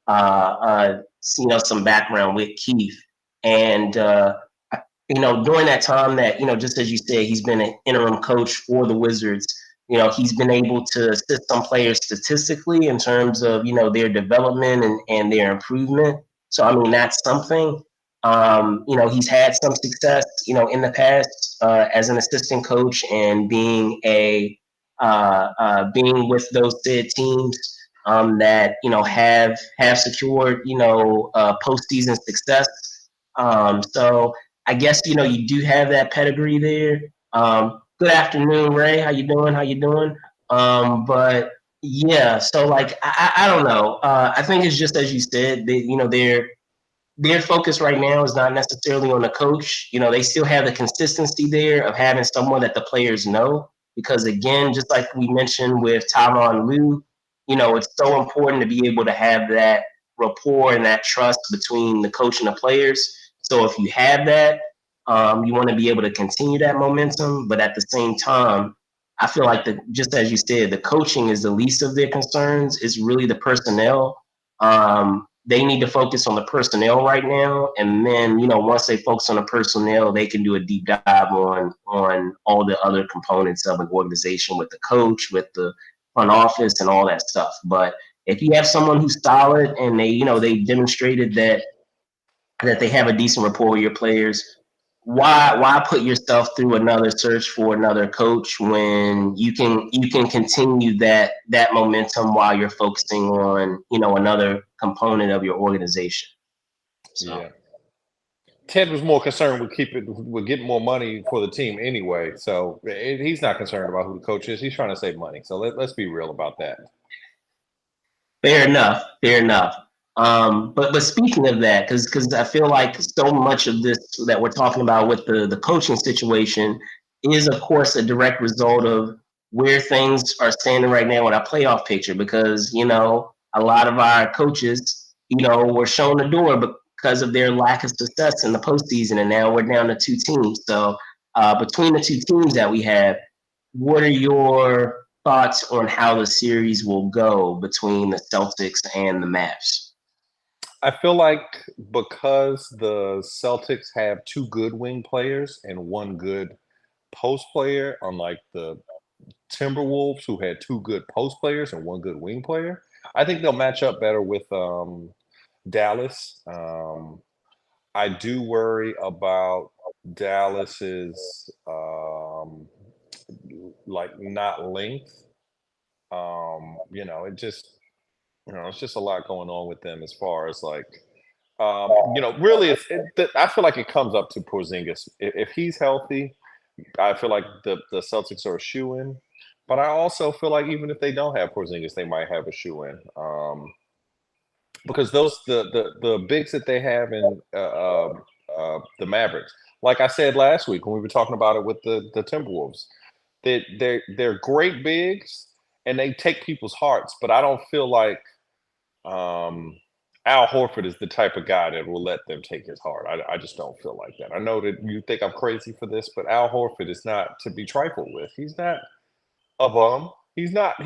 some background with Keefe, and during that time that just as you said, he's been an interim coach for the Wizards. He's been able to assist some players statistically in terms of, their development and their improvement. So, I mean, that's something. He's had some success, in the past as an assistant coach and being being with those said teams that, have secured, postseason success. So I guess, you do have that pedigree there. Good afternoon, Ray. How you doing? How you doing? But yeah, so like I don't know. I think it's just as you said. Their focus right now is not necessarily on the coach. They still have the consistency there of having someone that the players know. Because again, just like we mentioned with Tyronn Lue, it's so important to be able to have that rapport and that trust between the coach and the players. So if you have that, you want to be able to continue that momentum. But at the same time, I feel like just as you said, the coaching is the least of their concerns. It's really the personnel. They need to focus on the personnel right now, and then once they focus on the personnel, they can do a deep dive on all the other components of an organization with the coach, with the front office, and all that stuff. But if you have someone who's solid and they demonstrated that they have a decent rapport with your players, why put yourself through another search for another coach when you can continue that momentum while you're focusing on another component of your organization. So. Yeah. Ted was more concerned with getting more money for the team anyway. So he's not concerned about who the coach is. He's trying to save money. So let's be real about that. Fair enough. But speaking of that, because I feel like so much of this that we're talking about with the coaching situation is, of course, a direct result of where things are standing right now with our playoff picture. Because a lot of our coaches, were shown the door because of their lack of success in the postseason, and now we're down to two teams. So between the two teams that we have, what are your thoughts on how the series will go between the Celtics and the Mavs? I feel like because the Celtics have two good wing players and one good post player, unlike the Timberwolves, who had two good post players and one good wing player, I think they'll match up better with Dallas. I do worry about Dallas's not length. It's just a lot going on with them as far as really, I feel like it comes up to Porzingis. If he's healthy, I feel like the Celtics are a shoe-in. But I also feel like even if they don't have Porzingis, they might have a shoe-in. Because the bigs that they have in the Mavericks, like I said last week when we were talking about it with the Timberwolves, they're great bigs and they take people's hearts. But I don't feel like Al Horford is the type of guy that will let them take his heart. I just don't feel like that. I know that you think I'm crazy for this, but Al Horford is not to be trifled with. He's not a bum. He's not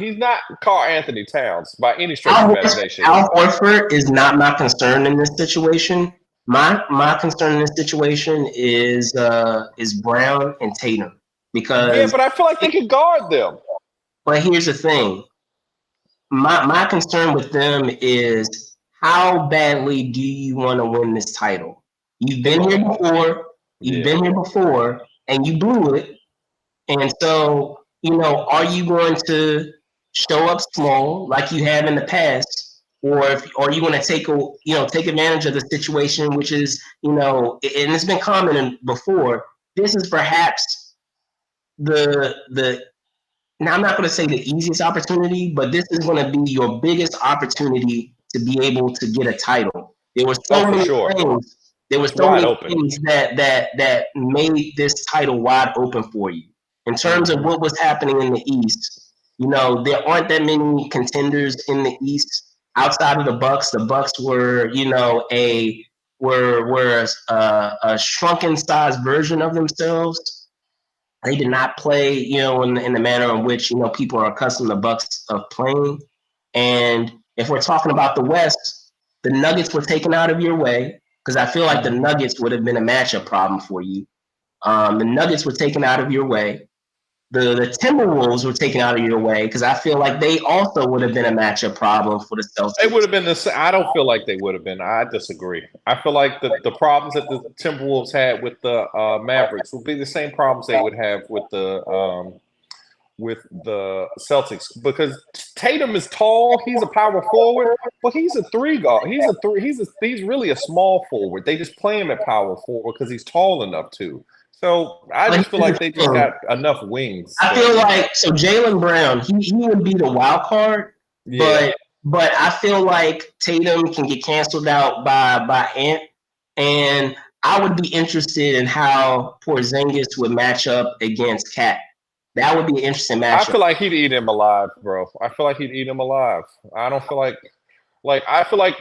Karl Anthony Towns by any stretch of imagination. Al Horford is not my concern in this situation. My concern in this situation is Brown and Tatum, because but I feel like they can guard them. But here's the thing. My concern with them is, how badly do you want to win this title? You've been here before. Been here before, and you blew it. And so, are you going to show up small like you have in the past, or are you going to take advantage of the situation, which is, and it's been commented before, this is perhaps now I'm not going to say the easiest opportunity, but this is going to be your biggest opportunity to be able to get a title. There were so many things. There were so many things that made this title wide open for you. In terms of what was happening in the East, there aren't that many contenders in the East. outside of the Bucks were, you know, a shrunken sized version of themselves. They did not play, you know, in the manner in which, you know, people are accustomed to Bucks of playing. And if we're talking about the West, the Nuggets were taken out of your way because I feel like the Nuggets would have been a matchup problem for you. The Nuggets were taken out of your way. The Timberwolves were taken out of your way because I feel like they also would have been a matchup problem for the Celtics. It would have been the same. I don't feel like they would have been. I disagree. I feel like the problems that the Timberwolves had with the Mavericks would be the same problems they would have with the Celtics, because Tatum is tall. He's a power forward, but he's a three guard. He's really a small forward. They just play him at power forward because he's tall enough to. So I just feel like they just got enough wings. I feel like so Jaylen Brown, he would be the wild card, Yeah. but I feel like Tatum can get canceled out by Ant, and I would be interested in how Porzingis would match up against Cat. That would be an interesting matchup. I feel like he'd eat him alive, bro. I feel like he'd eat him alive. I don't feel like I feel like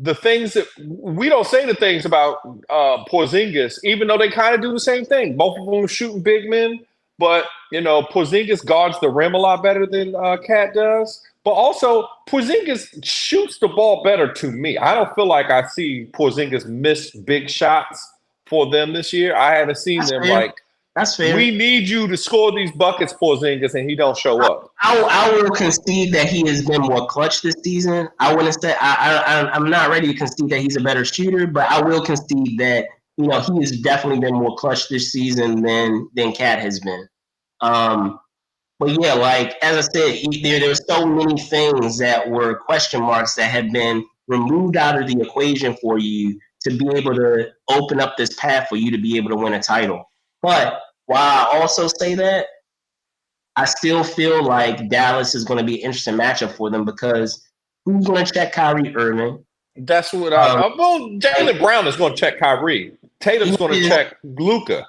the things that we don't say the things about Porzingis, even though they kind of do the same thing. Both of them are shooting big men, but you know, Porzingis guards the rim a lot better than Cat does. But also, Porzingis shoots the ball better to me. I don't feel like I see Porzingis miss big shots for them this year. I haven't seen them like. That's fair. We need you to score these buckets, Porzingis, and he don't show up. I will concede that he has been more clutch this season. I wouldn't say I'm not ready to concede that he's a better shooter, but I will concede that, you know, he has definitely been more clutch this season than Cat has been. But yeah, like as I said, there were so many things that were question marks that have been removed out of the equation for you to be able to open up this path for you to be able to win a title. But while I also say that, I still feel like Dallas is going to be an interesting matchup for them because who's going to check Kyrie Irving? That's what well, Jaylen Brown is going to check Kyrie. Tatum's going to check Luka.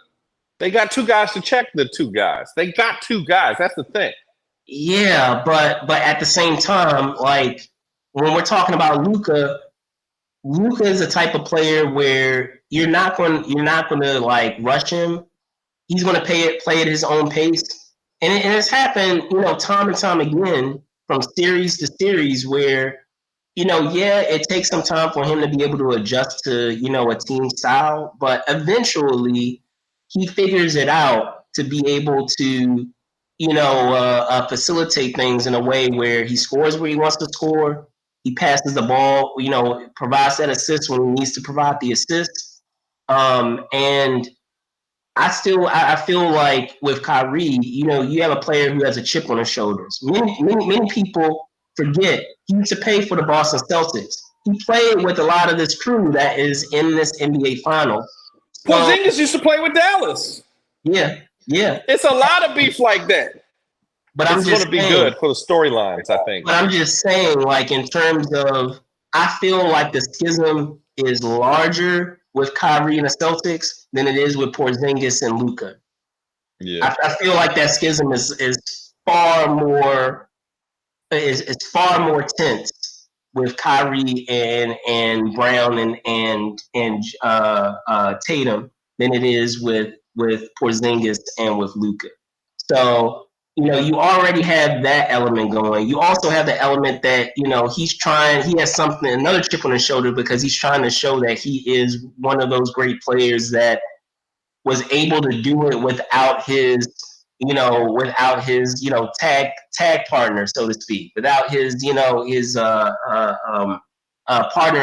They got two guys to check the two guys. They got two guys. That's the thing. Yeah, but at the same time, like when we're talking about Luka is a type of player where you're not going to like rush him. He's going to play at his own pace. And it's happened, you know, time and time again from series to series where, you know, yeah, it takes some time for him to be able to adjust to, you know, a team style, but eventually he figures it out to be able to, you know, facilitate things in a way where he scores where he wants to score. He passes the ball, you know, provides that assist when he needs to provide the assist. And I feel like with Kyrie, you know, you have a player who has a chip on his shoulders. Many people forget he used to play for the Boston Celtics. He played with a lot of this crew that is in this NBA final. Porzingis used to play with Dallas. Yeah. It's a lot of beef like that. But it's going to be good for the storylines, I think. But I'm just saying, like, in terms of, I feel like the schism is larger with Kyrie and the Celtics than it is with Porzingis and Luka. Yeah, I feel like that schism is far more tense with Kyrie and Brown and Tatum than it is with Porzingis and with Luka. So, you know, you already have that element going. You also have the element that, you know, he has another chip on his shoulder because he's trying to show that he is one of those great players that was able to do it without his tag partner, so to speak, without his, you know, his partner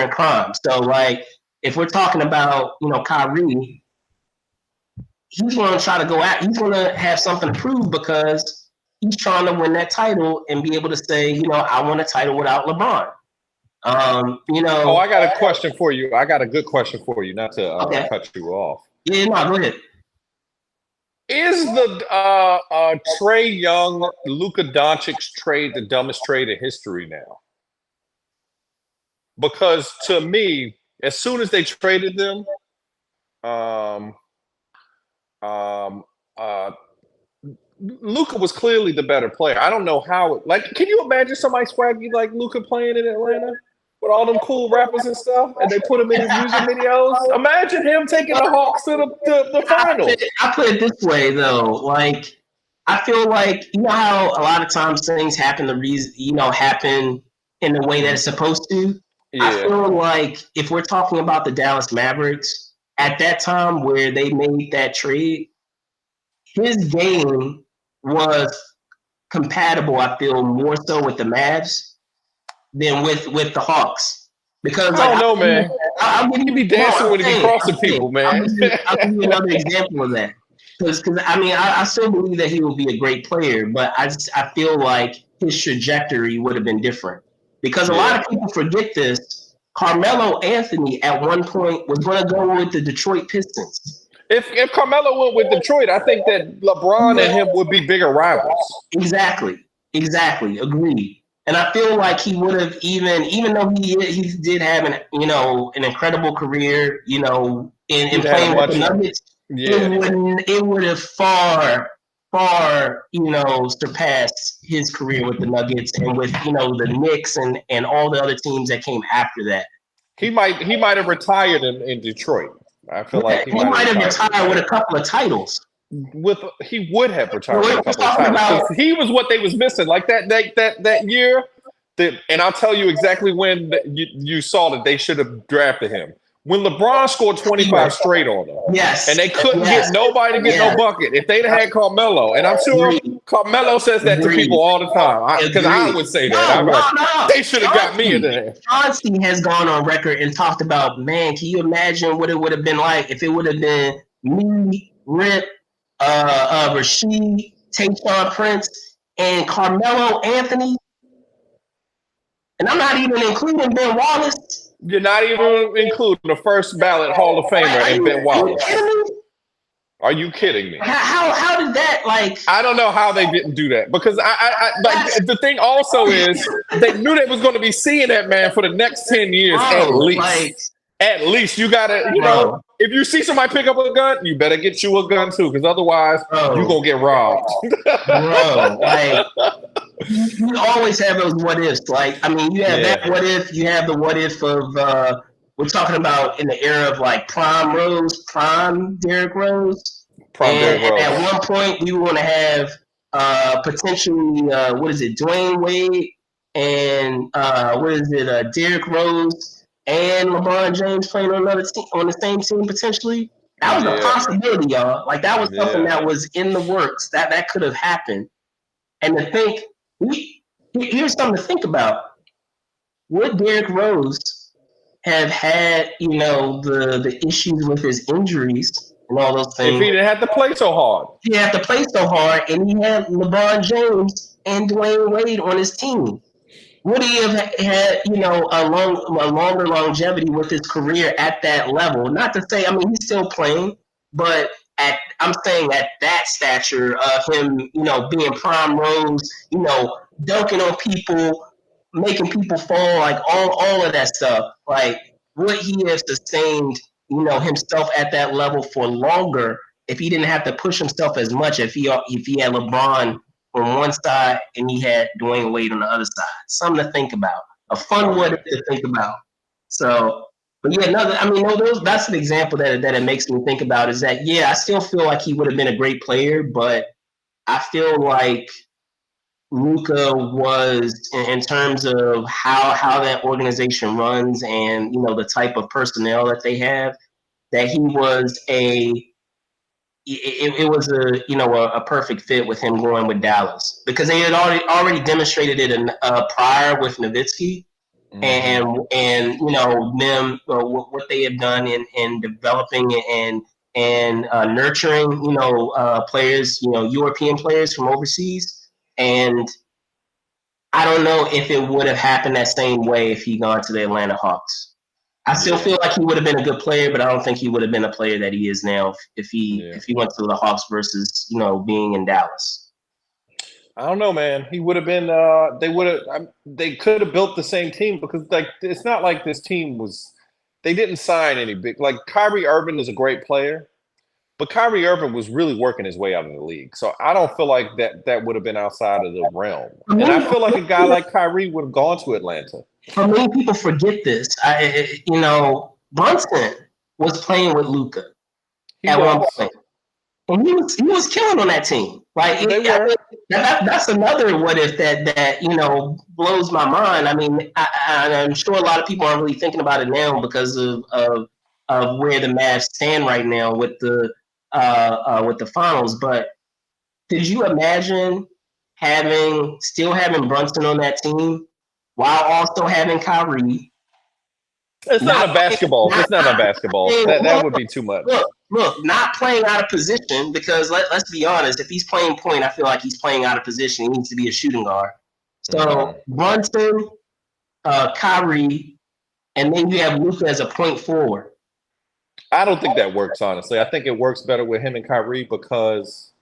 in crime. So, like, if we're talking about, you know, Kyrie, he's going to try to go out. He's going to have something to prove because he's trying to win that title and be able to say, you know, I won a title without LeBron. You know. Oh, I got a question for you. I got a good question for you, not to cut you off. Yeah, no, go ahead. Is the Trae Young, Luka Doncic trade the dumbest trade in history now? Because to me, as soon as they traded them, Luka was clearly the better player. I don't know how. Like, can you imagine somebody swaggy like Luka playing in Atlanta with all them cool rappers and stuff, and they put him in his music videos? Imagine him taking the Hawks to the finals. I put it this way though, like I feel like you know how a lot of times things happen the reason happen in the way that it's supposed to. Yeah. I feel like if we're talking about the Dallas Mavericks at that time where they made that trade, his game was compatible. I feel more so with the Mavs than with the Hawks because I don't know, man. I'll give You be dancing when he be crossing people, man. I'll give you another example of that. Because I mean, I still believe that he will be a great player, but I feel like his trajectory would have been different. Because a lot of people forget this. Carmelo Anthony at one point was going to go with the Detroit Pistons. If Carmelo went with Detroit, I think that LeBron and him would be bigger rivals. Exactly. Agreed. And I feel like he would have even though he did have an incredible career, in playing with the Nuggets, it would have far surpassed his career with the Nuggets and with the Knicks and all the other teams that came after that. He might have retired in Detroit. I feel like he might have retired with a couple of titles. He would have retired with a couple of titles. He was what they was missing. Like that year. And I'll tell you exactly when you saw that they should have drafted him. When LeBron scored 25 straight on them. Yes. And they couldn't get nobody to get no bucket. If they'd had Carmelo, and I'm sure Carmelo says that to people all the time. Because I would say that. They should have got me in there. Johansson has gone on record and talked about, man, can you imagine what it would have been like if it would have been me, Rip, Rasheed, Tayshaun Prince, and Carmelo Anthony? And I'm not even including Ben Wallace. You're not even including the first ballot Hall of Famer in Ben Wallace. Are you kidding me? How did that I don't know how they didn't do that because the thing also is they knew they was going to be seeing that man for the next 10 years at least. At least you gotta, if you see somebody pick up a gun, you better get you a gun too, because otherwise you're gonna get robbed. You always have those what ifs. You have that what if, you have the what if of we're talking about in the era of prime Derrick Rose. And at one point we want to have potentially Dwayne Wade and Derrick Rose and LeBron James playing on another team, on the same team potentially. That was a possibility, y'all. That was something that was in the works. That could have happened. And to think, here's something to think about. Would Derrick Rose have had, the issues with his injuries and all those things? If he didn't have to play so hard. He had to play so hard, and he had LeBron James and Dwayne Wade on his team. Would he have had, a longer longevity with his career at that level? Not to say, he's still playing, but I'm saying at that stature of him, being prime Rose, dunking on people, making people fall, all of that stuff. Would he have sustained, himself at that level for longer if he didn't have to push himself as much? If he had LeBron on one side and he had Dwayne Wade on the other side. Something to think about. A fun one to think about. So, but that's an example that it makes me think about is that, I still feel like he would have been a great player, but I feel like Luka was, in terms of how that organization runs and, the type of personnel that they have, that he was it was a perfect fit with him going with Dallas because they had already demonstrated it prior with Nowitzki, and them what they have done in developing and nurturing players, European players from overseas. And I don't know if it would have happened that same way if he gone to the Atlanta Hawks. I still feel like he would have been a good player, but I don't think he would have been a player that he is now if he went to the Hawks versus being in Dallas. I don't know, man. He would have been. They could have built the same team because it's not like this team was. They didn't sign any big. Kyrie Irving is a great player, But Kyrie Irving was really working his way out of the league. So I don't feel like that would have been outside of the realm. And I feel like a guy like Kyrie would have gone to Atlanta. But many people forget this. Brunson was playing with Luka at one point. And he was killing on that team. Like that's another what if that blows my mind. I mean, I'm sure a lot of people aren't really thinking about it now because of where the Mavs stand right now with the finals. But could you imagine still having Brunson on that team while also having Kyrie? It's not a basketball. It's not a basketball. That would be too much. Look, not playing out of position because let's be honest. If he's playing point, I feel like he's playing out of position. He needs to be a shooting guard. So Brunson, Kyrie, and then you have Luka as a point forward. I don't think that works, honestly. I think it works better with him and Kyrie because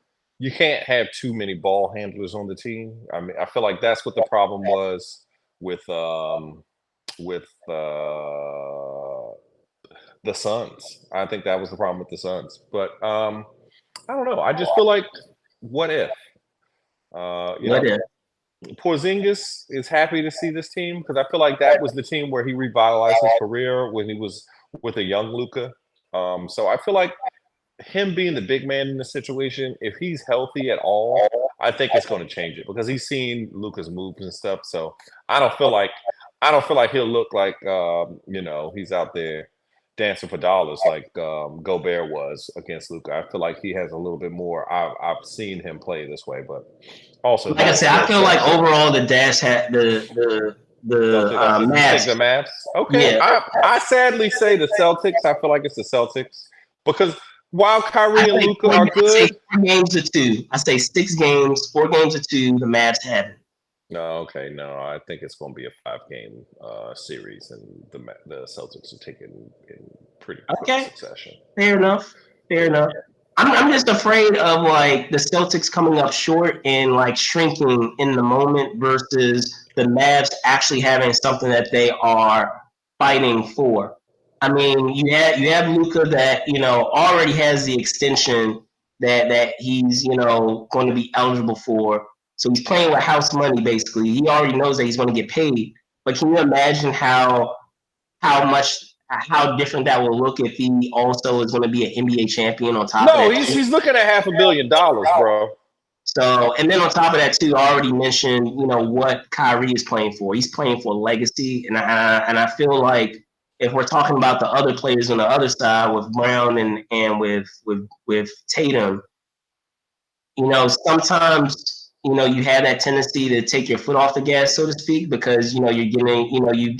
you can't have too many ball handlers on the team. I mean, I feel like that's what the problem was with the Suns. I think that was the problem with the Suns. But I don't know. I just feel like, what if? If? Porzingis is happy to see this team because I feel like that was the team where he revitalized his career when he was with a young Luka. So I feel like him being the big man in the situation, if he's healthy at all, I think it's going to change it because he's seen Luka's moves and stuff. So I don't feel like he'll look like he's out there dancing for dollars like Gobert was against Luka. I feel like he has a little bit more. I've seen him play this way, but also like I said, I feel like overall the Dash had the Mavs. Okay, yeah. I sadly say the Celtics. I feel like it's the Celtics because while Kyrie and Luka are good, 4 games to 2. I say 6 games, 4 games to 2. The Mavs have it. No, okay, no. I think it's going to be a 5-game series, and the Celtics are taking in pretty quick succession. Fair enough. I'm just afraid of like the Celtics coming up short and like shrinking in the moment versus the Mavs actually having something that they are fighting for. I mean, you have Luka that already has the extension that he's going to be eligible for. So he's playing with house money basically. He already knows that he's going to get paid. But can you imagine how different that will look if he also is going to be an NBA champion on top of that? No, he's looking at $500 million, bro. So, and then on top of that too, I already mentioned, what Kyrie is playing for. He's playing for legacy, and I feel like if we're talking about the other players on the other side with Brown and with Tatum, sometimes you have that tendency to take your foot off the gas, so to speak, because you're getting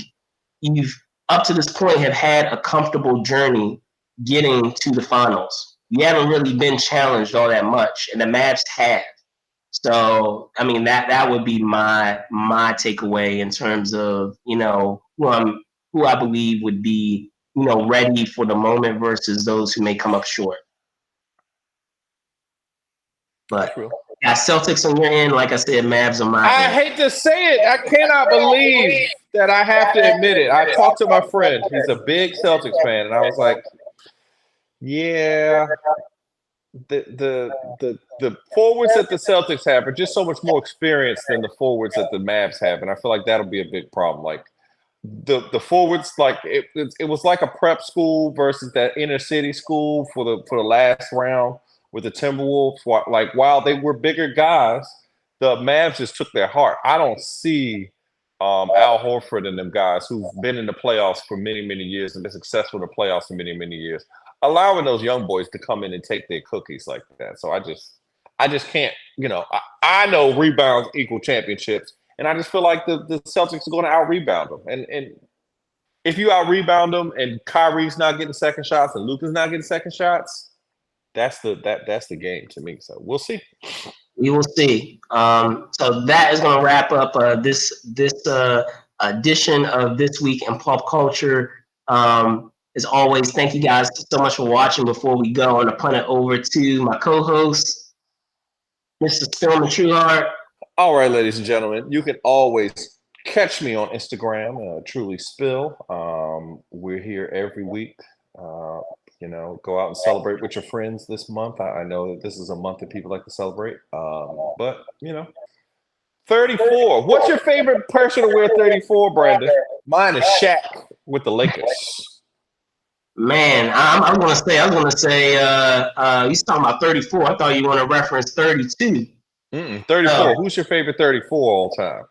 you've up to this point have had a comfortable journey getting to the finals. You haven't really been challenged all that much, and the Mavs have. So, I mean, that would be my takeaway in terms of, who I believe would be, ready for the moment versus those who may come up short. But yeah, Celtics on your end, like I said, Mavs on my end. I hate to say it. I cannot believe that I have to admit it. I talked to my friend. He's a big Celtics fan, and I was like, yeah, the forwards that the Celtics have are just so much more experienced than the forwards that the Mavs have, and I feel like that'll be a big problem. Like the forwards, like it was like a prep school versus that inner city school for the last round with the Timberwolves. Like while they were bigger guys, the Mavs just took their heart. I don't see Al Horford and them guys who've been in the playoffs for many, many years and been successful in the playoffs for many, many years, allowing those young boys to come in and take their cookies like that. So I just can't, I know rebounds equal championships, and I just feel like the Celtics are going to out-rebound them. And if you out-rebound them and Kyrie's not getting second shots and Luka's not getting second shots, that's the game to me. So we'll see. We will see. So that is going to wrap up this edition of This Week in Pop Culture. As always, thank you guys so much for watching. Before we go, I'm going to punt it over to my co-host, Mr. Spillman Trueheart. All right, ladies and gentlemen, you can always catch me on Instagram, Truly Spill. We're here every week You know, go out and celebrate with your friends this month. I know that this is a month that people like to celebrate. But you know, 34. What's your favorite person to wear 34, Brandon? Mine is Shaq with the Lakers. Man, I was gonna say, you talking about 34. I thought you want to reference 32. 34. Who's your favorite 34 all time?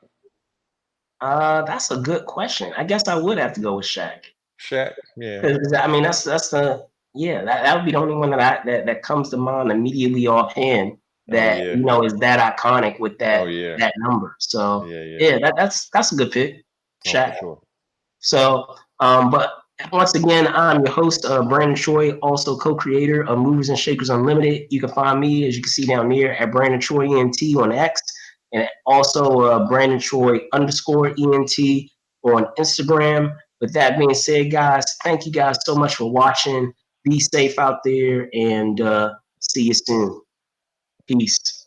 That's a good question. I guess I would have to go with Shaq. Shaq, yeah. 'Cause, I mean, that's the that would be the only one that comes to mind immediately offhand that yeah. you know is that iconic with that yeah. that number. So Yeah. that's a good pick, Shaq. For sure. So, but once again, I'm your host, Brandon Troy, also co-creator of Movers and Shakers Unlimited. You can find me, as you can see down there, at Brandon Troy ENT on X, and also Brandon Troy _ENT on Instagram. With that being said, guys, thank you guys so much for watching. Be safe out there, and see you soon. Peace.